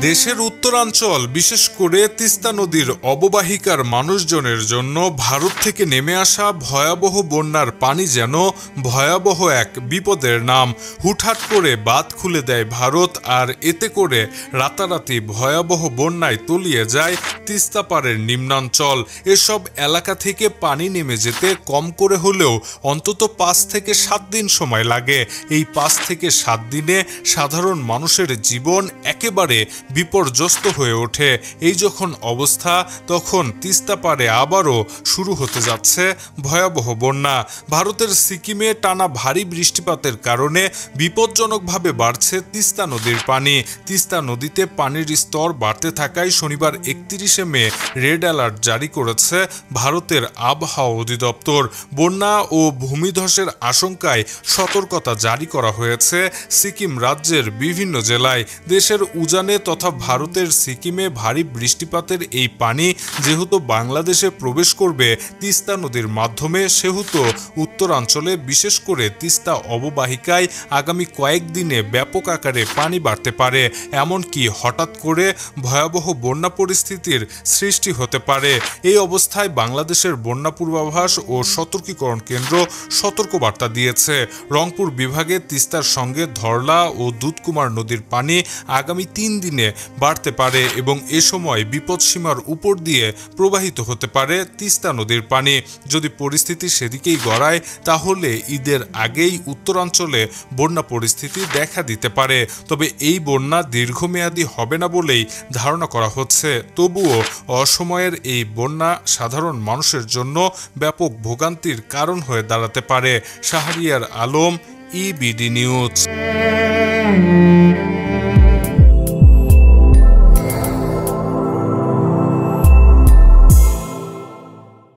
দেশের উত্তরাঞ্চল বিশেষ করে তিস্তা নদীর অববাহিকার মানুষজনের জন্য ভারত থেকে নেমে আসা ভয়াবহ বন্যার পানি যেন ভয়াবহ এক বিপদের নাম। হুটহাট করে বাঁধ খুলে দেয় ভারত, আর এতে করে রাতারাতি ভয়াবহ বন্যায় তলিয়ে যায় তিস্তা পাড়ের নিম্নাঞ্চল। এসব এলাকা থেকে পানি নেমে যেতে কম করে হলেও অন্তত 5 থেকে 7 দিন সময় লাগে। এই 5 থেকে 7 দিনে সাধারণ মানুষের জীবন একেবারে বিপর্যস্ত হয়ে ওঠে। এই যখন অবস্থা, তখন তিস্তা পাড়ে আবারও শুরু হতে যাচ্ছে ভয়াবহ বন্যা। ভারতের সিকিমে টানা ভারী বৃষ্টিপাতের কারণে বিপজ্জনকভাবে বাড়ছে তিস্তা নদীর পানি। তিস্তা নদীতে পানির স্তর বাড়তে থাকায় শনিবার 31শে মে রেড অ্যালার্ট জারি করেছে ভারতের আবহাওয়া অধিদপ্তর। বন্যা ও ভূমিধসের আশঙ্কায় সতর্কতা জারি করা হয়েছে সিকিম রাজ্যের বিভিন্ন জেলায়। দেশের উজানে তথা ভারতের সিকিমে ভারী বৃষ্টিপাতের এই পানি যেহেতু বাংলাদেশে প্রবেশ করবে তিস্তা নদীর মাধ্যমে, সেহেতু উত্তরাঞ্চলে বিশেষ করে তিস্তা অববাহিকায় আগামী কয়েকদিনে ব্যাপক আকারে পানি বাড়তে পারে। এমনকি হঠাৎ করে ভয়াবহ বন্যা পরিস্থিতির সৃষ্টি হতে পারে। এই অবস্থায় বাংলাদেশের বন্যা পূর্বাভাস ও সতর্কীকরণ কেন্দ্র সতর্কবার্তা দিয়েছে। রংপুর বিভাগে তিস্তার সঙ্গে ধরলা ও দুধকুমার নদীর পানি আগামী 3 দিনে বাড়তে পারে এবং এ সময় বিপদসীমার উপর দিয়ে প্রবাহিত হতে পারে তিস্তা নদীর পানি। যদি পরিস্থিতি সেদিকেই গড়ায়, তাহলে ঈদের আগেই উত্তরাঞ্চলে বন্যা পরিস্থিতি দেখা দিতে পারে। তবে এই বন্যা দীর্ঘমেয়াদী হবে না বলেই ধারণা করা হচ্ছে। তবুও অসময়ের এই বন্যা সাধারণ মানুষের জন্য ব্যাপক ভোগান্তির কারণ হয়ে দাঁড়াতে পারে। Shahriar Alam, EBD news.